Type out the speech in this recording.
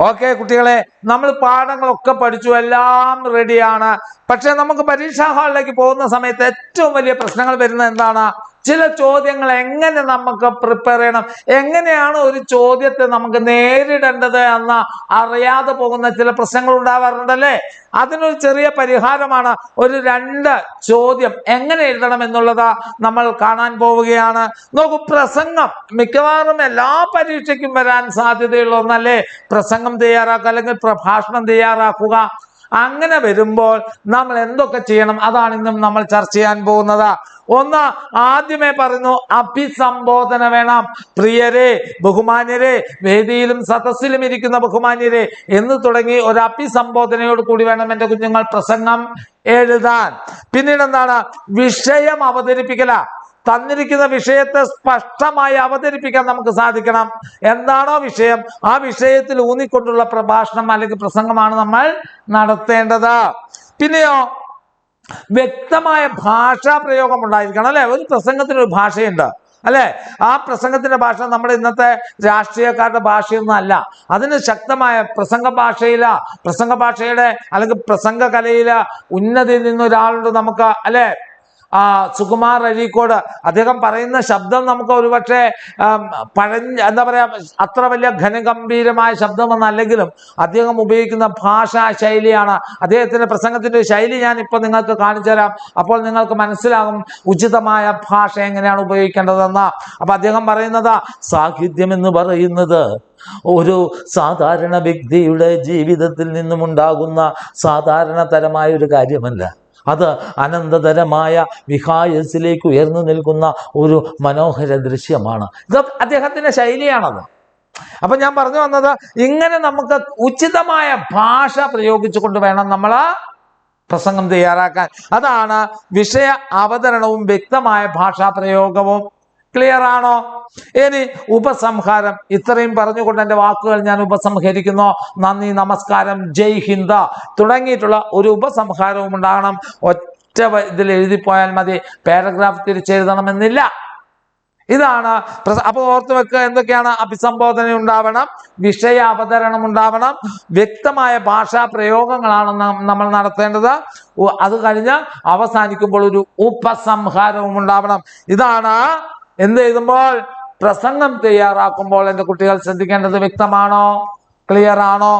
Okay കുട്ടികളെ, നമ്മൾ പാഠങ്ങളൊക്കെ പഠിച്ചു, എല്ലാം റെഡിയാണ്. പക്ഷെ നമുക്ക് പരീക്ഷാ ഹാളിലേക്ക് പോകുന്ന സമയത്ത് ഏറ്റവും വലിയ പ്രശ്നങ്ങൾ വരുന്നത് എന്താണ്? ചില ചോദ്യങ്ങൾ എങ്ങനെ നമുക്ക് പ്രിപ്പയർ ചെയ്യണം, എങ്ങനെയാണ് ഒരു ചോദ്യത്തെ നമുക്ക് നേരിടേണ്ടത് എന്ന് അറിയാതെ പോകുന്ന ചില പ്രശ്നങ്ങൾ ഉണ്ടാവാറുണ്ടല്ലേ. അതിനൊരു ചെറിയ പരിഹാരമാണ് ഒരു 2 ചോദ്യം എങ്ങനെ എഴുതണം എന്നുള്ളത് നമ്മൾ കാണാൻ പോവുകയാണ്. നോക്കൂ, പ്രസംഗം മിക്കവാറും എല്ലാ പരീക്ഷയ്ക്കും വരാൻ സാധ്യതയുള്ള ഒന്നല്ലേ പ്രസംഗം തയ്യാറാക്കുക അല്ലെങ്കിൽ പ്രഭാഷണം തയ്യാറാക്കുക. അങ്ങനെ വരുമ്പോൾ നമ്മൾ എന്തൊക്കെ ചെയ്യണം, അതാണ് ഇന്നും നമ്മൾ ചർച്ച ചെയ്യാൻ പോകുന്നത്. ഒന്ന്, ആദ്യമേ പറയുന്നു അഭിസംബോധന വേണം. പ്രിയരെ, ബഹുമാന്യരെ, വേദിയിലും സദസ്സിലും ഇരിക്കുന്ന ബഹുമാന്യരെ എന്ന് തുടങ്ങി ഒരു അഭിസംബോധനയോട് കൂടി വേണം എൻ്റെ കുഞ്ഞുങ്ങൾ പ്രസംഗം എഴുതാൻ. പിന്നീട് എന്താണ്? വിഷയം അവതരിപ്പിക്കല. തന്നിരിക്കുന്ന വിഷയത്തെ സ്പഷ്ടമായി അവതരിപ്പിക്കാൻ നമുക്ക് സാധിക്കണം. എന്താണോ വിഷയം, ആ വിഷയത്തിൽ ഊന്നിക്കൊണ്ടുള്ള പ്രഭാഷണം അല്ലെങ്കിൽ പ്രസംഗമാണ് നമ്മൾ നടത്തേണ്ടത്. പിന്നെയോ വ്യക്തമായ ഭാഷാ പ്രയോഗം ഉണ്ടായിരിക്കണം അല്ലെ. ഒരു പ്രസംഗത്തിന് ഒരു ഭാഷയുണ്ട് അല്ലെ. ആ പ്രസംഗത്തിന്റെ ഭാഷ നമ്മുടെ ഇന്നത്തെ രാഷ്ട്രീയക്കാരുടെ ഭാഷയൊന്നും അല്ല. അതിന് ശക്തമായ പ്രസംഗ ഭാഷയുടെ അല്ലെങ്കിൽ പ്രസംഗ കലയില് ഉന്നതിയിൽ നിന്നൊരാളുണ്ട് നമുക്ക് അല്ലെ, സുകുമാർ അഴീക്കോട്. അദ്ദേഹം പറയുന്ന ശബ്ദം നമുക്ക് ഒരുപക്ഷെ എന്താ പറയാ, അത്ര വലിയ ഘനഗംഭീരമായ ശബ്ദമൊന്നല്ലെങ്കിലും അദ്ദേഹം ഉപയോഗിക്കുന്ന ഭാഷാ ശൈലിയാണ്, അദ്ദേഹത്തിന്റെ പ്രസംഗത്തിന്റെ ശൈലി ഞാൻ ഇപ്പൊ നിങ്ങൾക്ക് കാണിച്ചു തരാം. അപ്പോൾ നിങ്ങൾക്ക് മനസ്സിലാകും ഉചിതമായ ഭാഷ എങ്ങനെയാണ് ഉപയോഗിക്കേണ്ടതെന്ന്. അപ്പൊ അദ്ദേഹം പറയുന്നത്, സാഹിത്യം എന്ന് പറയുന്നത് ഒരു സാധാരണ വ്യക്തിയുടെ ജീവിതത്തിൽ നിന്നുമുണ്ടാകുന്ന സാധാരണ തരമായ ഒരു കാര്യമല്ല. അത് അനന്തതരമായ വിഹായസിലേക്ക് ഉയർന്നു നിൽക്കുന്ന ഒരു മനോഹര ദൃശ്യമാണ്. ഇത് അദ്ദേഹത്തിന്റെ ശൈലിയാണത്. അപ്പൊ ഞാൻ പറഞ്ഞു വന്നത്, ഇങ്ങനെ നമുക്ക് ഉചിതമായ ഭാഷ പ്രയോഗിച്ചുകൊണ്ട് വേണം നമ്മൾ പ്രസംഗം തയ്യാറാക്കാൻ. അതാണ് വിഷയ അവതരണവും വ്യക്തമായ ഭാഷാ പ്രയോഗവും. ക്ലിയർ ആണോ? ഇനി ഉപസംഹാരം. ഇത്രയും പറഞ്ഞുകൊണ്ട് എൻ്റെ വാക്കുകൾ ഞാൻ ഉപസംഹരിക്കുന്നു. നന്ദി, നമസ്കാരം, ജയ് ഹിന്ദ് തുടങ്ങിയിട്ടുള്ള ഒരു ഉപസംഹാരവും ഉണ്ടാകണം. ഒറ്റ ഇതിൽ എഴുതിപ്പോയാൽ മതി, പാരഗ്രാഫ് തിരിച്ചെഴുതണമെന്നില്ല. ഇതാണ്. അപ്പൊ ഓർത്ത് വെക്കുക, എന്തൊക്കെയാണ്? അഭിസംബോധന ഉണ്ടാവണം, വിഷയ അവതരണം ഉണ്ടാവണം, വ്യക്തമായ ഭാഷാ പ്രയോഗങ്ങളാണ് നമ്മൾ നടത്തേണ്ടത്. അത് കഴിഞ്ഞ് അവസാനിക്കുമ്പോൾ ഒരു ഉപസംഹാരവും ഉണ്ടാവണം. ഇതാണ് എന്ത് എഴുതുമ്പോൾ, പ്രസംഗം തയ്യാറാക്കുമ്പോൾ എൻ്റെ കുട്ടികൾ ശ്രദ്ധിക്കേണ്ടത്. വ്യക്തമാണോ? ക്ലിയർ ആണോ?